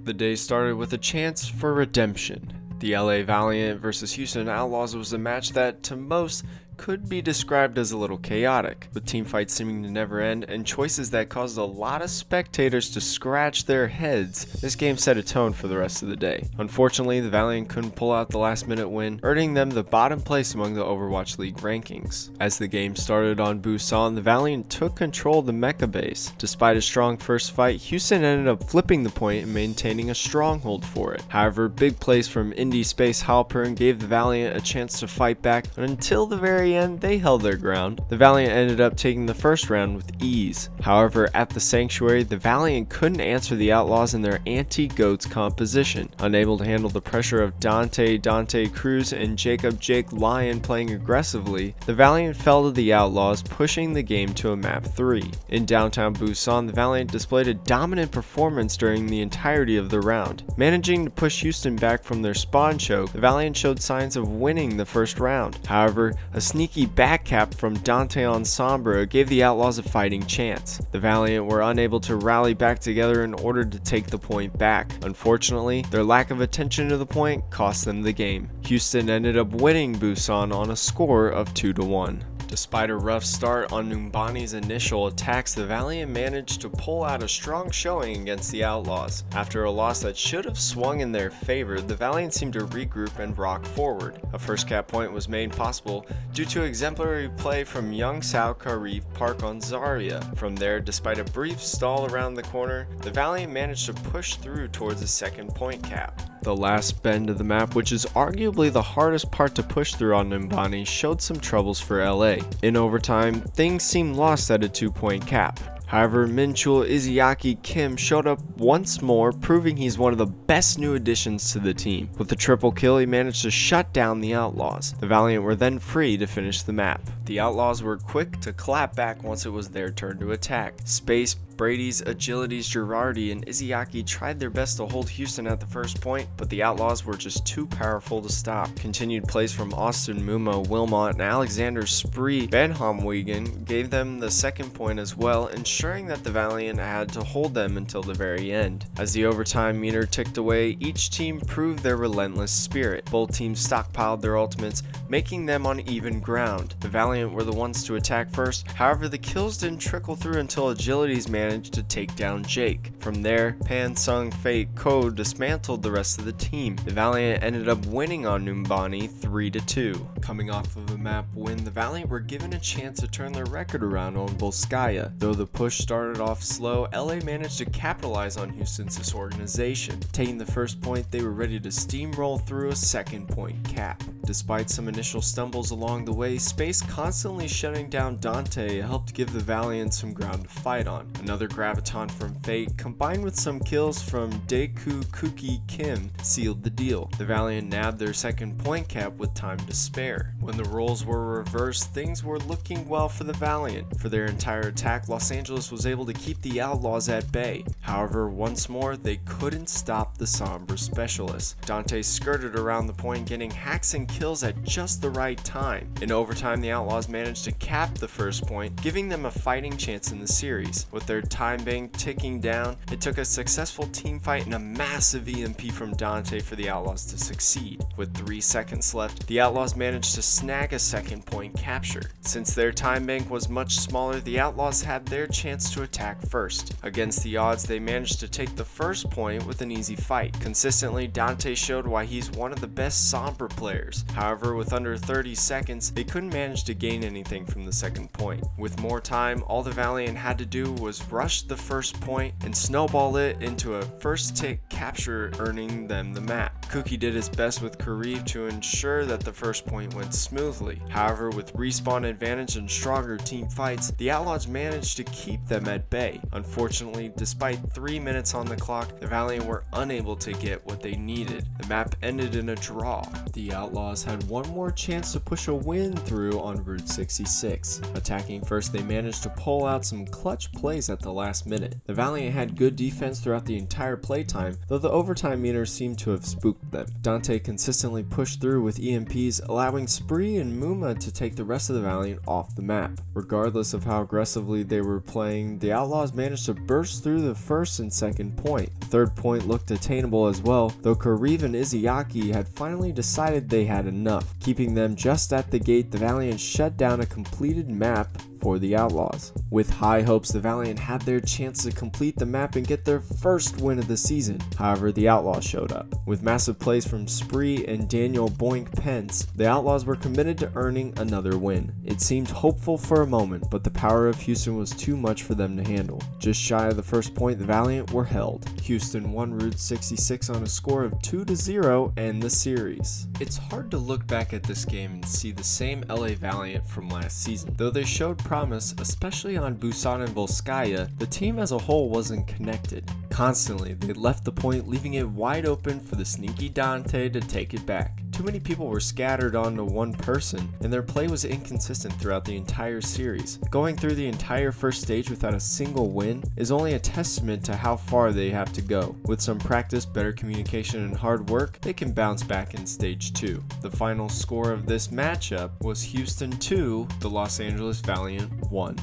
The day started with a chance for redemption. The LA Valiant versus Houston Outlaws was a match that, to most, could be described as a little chaotic, with teamfights seeming to never end and choices that caused a lot of spectators to scratch their heads. This game set a tone for the rest of the day. Unfortunately, the Valiant couldn't pull out the last minute win, earning them the bottom place among the Overwatch League rankings. As the game started on Busan, the Valiant took control of the mecha base. Despite a strong first fight, Houston ended up flipping the point and maintaining a stronghold for it. However, big plays from Indie Space Halpern gave the Valiant a chance to fight back, and until the very end, they held their ground. The Valiant ended up taking the first round with ease. However, at the Sanctuary, the Valiant couldn't answer the Outlaws in their anti-GOATS composition. Unable to handle the pressure of Dante Cruz and Jake Lyon playing aggressively, the Valiant fell to the Outlaws, pushing the game to a map 3. In downtown Busan, the Valiant displayed a dominant performance during the entirety of the round. Managing to push Houston back from their spawn choke, the Valiant showed signs of winning the first round. However, a sneaky backcap from Dante on Sombra gave the Outlaws a fighting chance. The Valiant were unable to rally back together in order to take the point back. Unfortunately, their lack of attention to the point cost them the game. Houston ended up winning Busan on a score of 2-1. Despite a rough start on Numbani's initial attacks, the Valiant managed to pull out a strong showing against the Outlaws. After a loss that should have swung in their favor, the Valiant seemed to regroup and rock forward. A first cap point was made possible due to exemplary play from young Sao Karif Park on Zarya. From there, despite a brief stall around the corner, the Valiant managed to push through towards a second point cap. The last bend of the map, which is arguably the hardest part to push through on Numbani, showed some troubles for LA. In overtime, things seemed lost at a 2-point cap. However, Minchul Izayaki Kim showed up once more, proving he's one of the best new additions to the team. With the triple kill, he managed to shut down the Outlaws. The Valiant were then free to finish the map. The Outlaws were quick to clap back once it was their turn to attack. Space, Brady's, Agility's, Girardi, and Izayaki tried their best to hold Houston at the first point, but the Outlaws were just too powerful to stop. Continued plays from Austin Mumo, Wilmot, and Alexander Spree Van Homwegen gave them the second point as well, ensuring that the Valiant had to hold them until the very end. As the overtime meter ticked away, each team proved their relentless spirit. Both teams stockpiled their ultimates, making them on even ground. The Valiant were the ones to attack first, however the kills didn't trickle through until Agility's managed to take down Jake. From there, Pan Sung Fate Ko dismantled the rest of the team. The Valiant ended up winning on Numbani 3-2. Coming off of a map win, the Valiant were given a chance to turn their record around on Volskaya. Though the push started off slow, LA managed to capitalize on Houston's disorganization. Taking the first point, they were ready to steamroll through a second point cap. Despite some initial stumbles along the way, Space constantly shutting down Dante helped give the Valiant some ground to fight on. Another graviton from Fate, combined with some kills from Deku Kuki Kim, sealed the deal. The Valiant nabbed their second point cap with time to spare. When the roles were reversed, things were looking well for the Valiant. For their entire attack, Los Angeles was able to keep the Outlaws at bay. However, once more, they couldn't stop the Sombra specialists. Dante skirted around the point, getting hacks and kills at just the right time. In overtime, the Outlaws managed to cap the first point, giving them a fighting chance in the series. With their time bank ticking down, it took a successful team fight and a massive EMP from Dante for the Outlaws to succeed. With 3 seconds left, the Outlaws managed to snag a second point capture. Since their time bank was much smaller, the Outlaws had their chance to attack first. Against the odds, they managed to take the first point with an easy fight. Consistently, Dante showed why he's one of the best Sombra players. However, with under 30 seconds, they couldn't manage to gain anything from the second point. With more time, all the Valiant had to do was rush the first point and snowball it into a first tick capture, earning them the map. Cookie did his best with Karif to ensure that the first point went smoothly. However, with respawn advantage and stronger team fights, the Outlaws managed to keep them at bay. Unfortunately, despite 3 minutes on the clock, the Valiant were unable to get what they needed. The map ended in a draw. The Outlaws had one more chance to push a win through on Route 66. Attacking first, they managed to pull out some clutch plays at the last minute. The Valiant had good defense throughout the entire playtime, though the overtime meter seemed to have spooked them. Dante consistently pushed through with EMPs, allowing Spree and Muma to take the rest of the Valiant off the map. Regardless of how aggressively they were playing, the Outlaws managed to burst through the first and second point. The third point looked attainable as well, though Kariv and Izayaki had finally decided they had enough. Keeping them just at the gate, the Valiant shut down a completed map for the Outlaws. With high hopes, the Valiant had their chance to complete the map and get their first win of the season. However, the Outlaws showed up. With massive plays from Spree and Daniel Boink Pence, the Outlaws were committed to earning another win. It seemed hopeful for a moment, but the power of Houston was too much for them to handle. Just shy of the first point, the Valiant were held. Houston won Route 66 on a score of 2-0 and the series. It's hard to look back at this game and see the same LA Valiant from last season. Though they showed promise, especially on Busan and Volskaya, the team as a whole wasn't connected. Constantly, they left the point, leaving it wide open for the sneaky Dante to take it back. Too many people were scattered onto one person, and their play was inconsistent throughout the entire series. Going through the entire first stage without a single win is only a testament to how far they have to go. With some practice, better communication, and hard work, they can bounce back in stage 2. The final score of this matchup was Houston 2, the Los Angeles Valiant 1.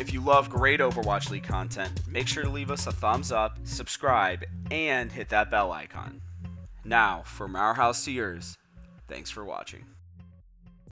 If you love great Overwatch League content, make sure to leave us a thumbs up, subscribe, and hit that bell icon. Now, from our house to yours, thanks for watching.